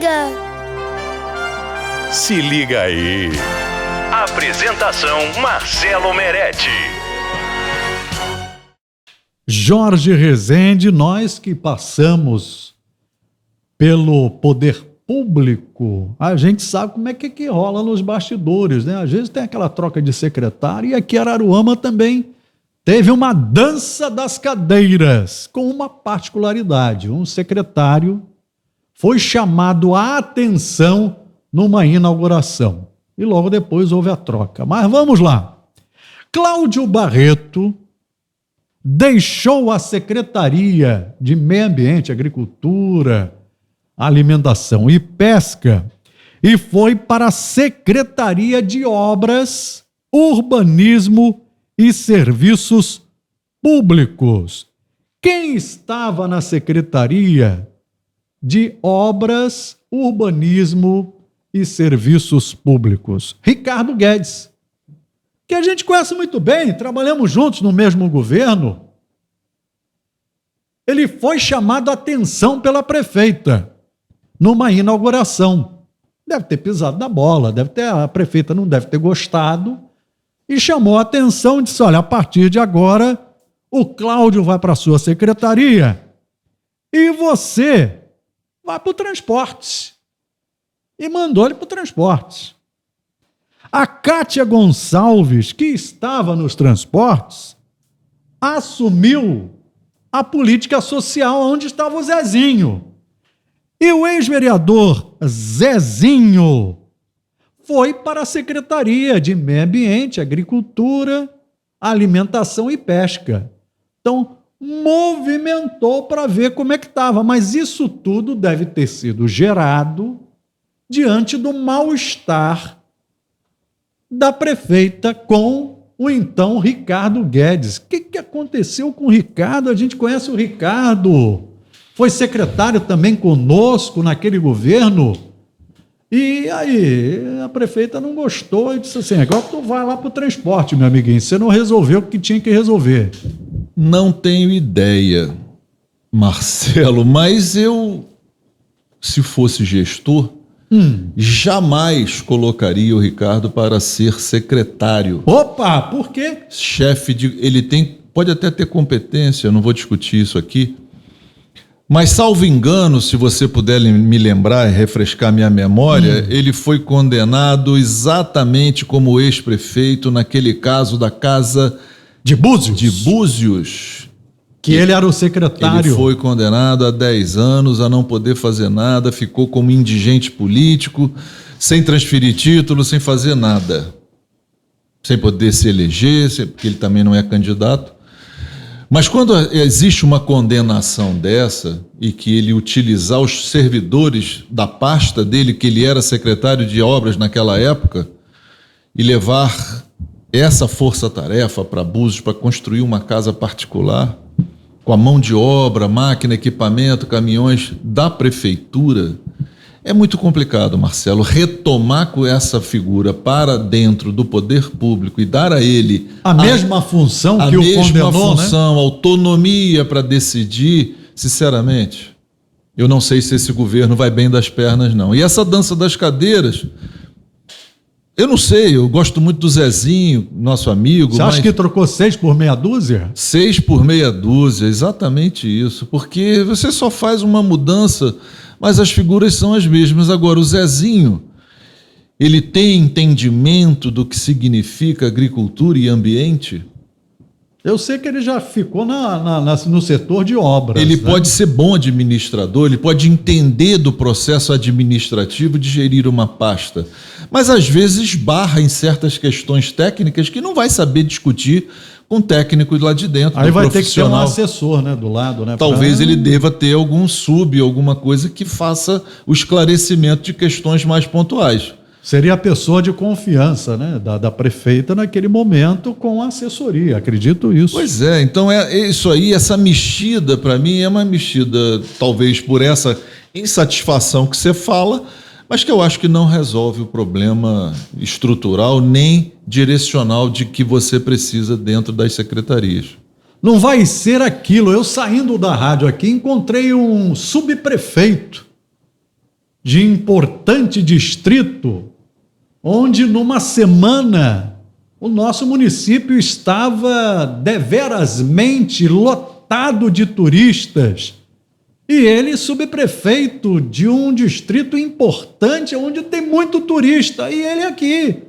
liga! Se liga aí. Apresentação Marcelo Meretti. Jorge Rezende, nós que passamos pelo poder público, a gente sabe como é que rola nos bastidores, né? Às vezes tem aquela troca de secretário, e aqui em Araruama também teve uma dança das cadeiras, com uma particularidade. Um secretário foi chamado a atenção numa inauguração, e logo depois houve a troca. Mas vamos lá. Cláudio Barreto deixou a Secretaria de Meio Ambiente, Agricultura, Alimentação e Pesca e foi para a Secretaria de Obras, Urbanismo e Serviços Públicos. Quem estava na Secretaria de Obras, Urbanismo e Serviços Públicos? Ricardo Guedes, que a gente conhece muito bem, trabalhamos juntos no mesmo governo. Ele foi chamado a atenção pela prefeita numa inauguração. Deve ter pisado na bola, a prefeita não deve ter gostado, e chamou a atenção e disse: olha, a partir de agora, o Cláudio vai para a sua secretaria e você vai para o transporte. E mandou ele para o transporte. A Cátia Gonçalves, que estava nos transportes, assumiu a política social, onde estava o Zezinho. E o ex-vereador Zezinho foi para a Secretaria de Meio Ambiente, Agricultura, Alimentação e Pesca. Então, movimentou para ver como é que estava. Mas isso tudo deve ter sido gerado diante do mal-estar da prefeita com o então Ricardo Guedes. O que aconteceu com o Ricardo? A gente conhece o Ricardo, foi secretário também conosco naquele governo, e aí a prefeita não gostou e disse assim: agora tu vai lá para o transporte, meu amiguinho, você não resolveu o que tinha que resolver. Não tenho ideia, Marcelo, mas eu, se fosse gestor, jamais colocaria o Ricardo para ser secretário. Opa, por quê? Ele pode até ter competência, não vou discutir isso aqui, mas salvo engano, se você puder me lembrar e refrescar minha memória, ele foi condenado exatamente como ex-prefeito naquele caso da casa de Búzios. Que ele era o secretário. Ele foi condenado a 10 anos a não poder fazer nada, ficou como indigente político, sem transferir título, sem fazer nada. Sem poder se eleger, porque ele também não é candidato. Mas quando existe uma condenação dessa, e que ele utilizar os servidores da pasta dele, que ele era secretário de obras naquela época, e levar essa força-tarefa para Búzios para construir uma casa particular, com a mão de obra, máquina, equipamento, caminhões da prefeitura, é muito complicado, Marcelo, retomar com essa figura para dentro do poder público e dar a ele a mesma função que o condenou, né? A mesma função, autonomia para decidir. Sinceramente, eu não sei se esse governo vai bem das pernas, não. E essa dança das cadeiras, eu não sei, eu gosto muito do Zezinho, nosso amigo. Você acha que trocou 6 por meia dúzia? 6 por meia dúzia, exatamente isso. Porque você só faz uma mudança, mas as figuras são as mesmas. Agora, o Zezinho, ele tem entendimento do que significa agricultura e ambiente? Eu sei que ele já ficou no setor de obras. Ele pode ser bom administrador, ele pode entender do processo administrativo de gerir uma pasta, mas às vezes esbarra em certas questões técnicas que não vai saber discutir com técnicos lá de dentro. Aí vai ter que ter um assessor, né, do lado, né? Talvez ele deva ter alguma coisa que faça o esclarecimento de questões mais pontuais. Seria a pessoa de confiança, né, da prefeita naquele momento, com a assessoria, acredito isso. Pois é, então é isso aí, essa mexida para mim é uma mexida talvez por essa insatisfação que você fala, mas que eu acho que não resolve o problema estrutural nem direcional de que você precisa dentro das secretarias. Não vai ser aquilo. Eu saindo da rádio aqui encontrei um subprefeito de importante distrito, onde numa semana o nosso município estava deverasmente lotado de turistas. E ele, subprefeito de um distrito importante, onde tem muito turista, e ele aqui,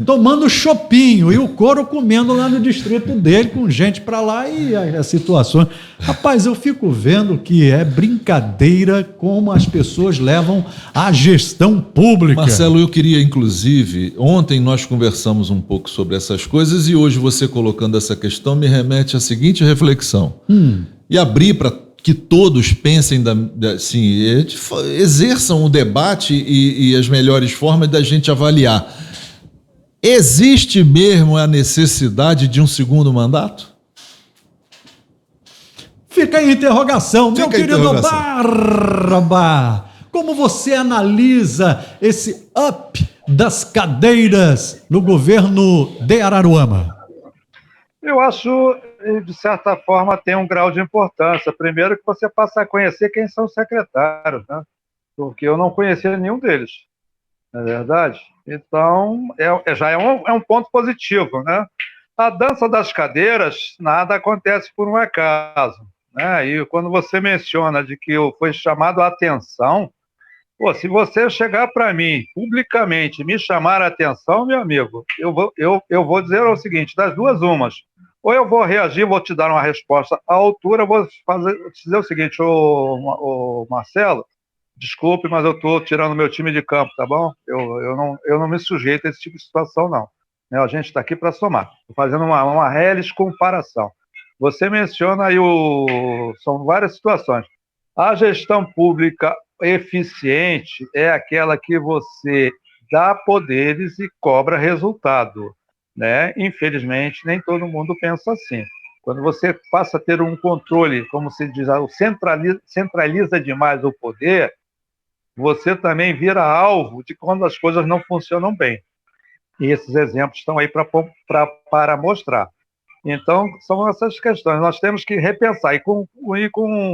tomando chopinho, e o couro comendo lá no distrito dele, com gente para lá, e as situações. Rapaz, eu fico vendo que é brincadeira como as pessoas levam a gestão pública. Marcelo, eu queria, inclusive, ontem nós conversamos um pouco sobre essas coisas, e hoje você colocando essa questão me remete à seguinte reflexão. E abrir para que todos pensem, assim, exerçam o debate e as melhores formas da gente avaliar. Existe mesmo a necessidade de um segundo mandato? Fica aí a interrogação, meu querido Barba. Como você analisa esse up das cadeiras no governo de Araruama? Eu acho, de certa forma, tem um grau de importância. Primeiro que você passa a conhecer quem são os secretários, né? Porque eu não conhecia nenhum deles, não é verdade? Então, já é um ponto positivo, né? A dança das cadeiras, nada acontece por um acaso, né? E quando você menciona de que foi chamado a atenção, pô, se você chegar para mim, publicamente, me chamar a atenção, meu amigo, eu vou dizer o seguinte, das duas umas, ou eu vou reagir, vou te dar uma resposta à altura, vou te dizer o seguinte, ô Marcelo, desculpe, mas eu estou tirando meu time de campo, tá bom? Eu não me sujeito a esse tipo de situação, não. Né? A gente está aqui para somar. Estou fazendo uma reles comparação. Você menciona aí são várias situações. A gestão pública eficiente é aquela que você dá poderes e cobra resultado. Né? Infelizmente, nem todo mundo pensa assim. Quando você passa a ter um controle, como se diz, centraliza demais o poder, você também vira alvo de quando as coisas não funcionam bem. E esses exemplos estão aí para mostrar. Então, são essas questões. Nós temos que repensar.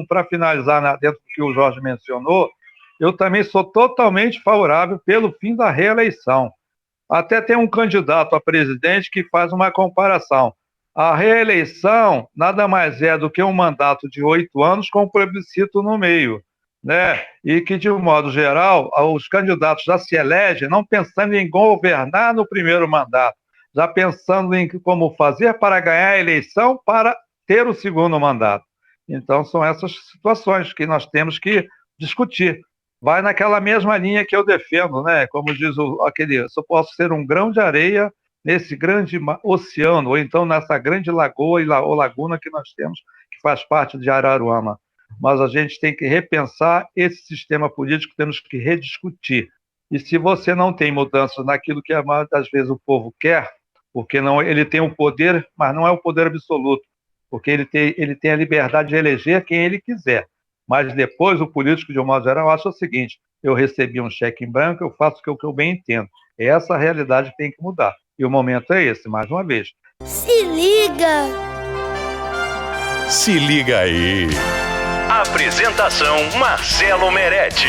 Para finalizar, dentro do que o Jorge mencionou, eu também sou totalmente favorável pelo fim da reeleição. Até tem um candidato a presidente que faz uma comparação. A reeleição nada mais é do que um mandato de 8 anos com um plebiscito no meio, né? E que, de um modo geral, os candidatos já se elegem não pensando em governar no primeiro mandato, já pensando em como fazer para ganhar a eleição para ter o segundo mandato. Então, são essas situações que nós temos que discutir. Vai naquela mesma linha que eu defendo, né? Como diz eu só posso ser um grão de areia nesse grande oceano, ou então nessa grande lagoa ou laguna que nós temos, que faz parte de Araruama. Mas a gente tem que repensar esse sistema político, temos que rediscutir. E se você não tem mudanças naquilo que às vezes o povo quer, porque não, ele tem o poder, mas não é o poder absoluto, porque ele tem a liberdade de eleger quem ele quiser. Mas depois o político, de um modo geral, acha o seguinte, eu recebi um cheque em branco, eu faço o que eu bem entendo. É essa a realidade que tem que mudar. E o momento é esse, mais uma vez. Se liga! Se liga aí. Apresentação Marcelo Meretti.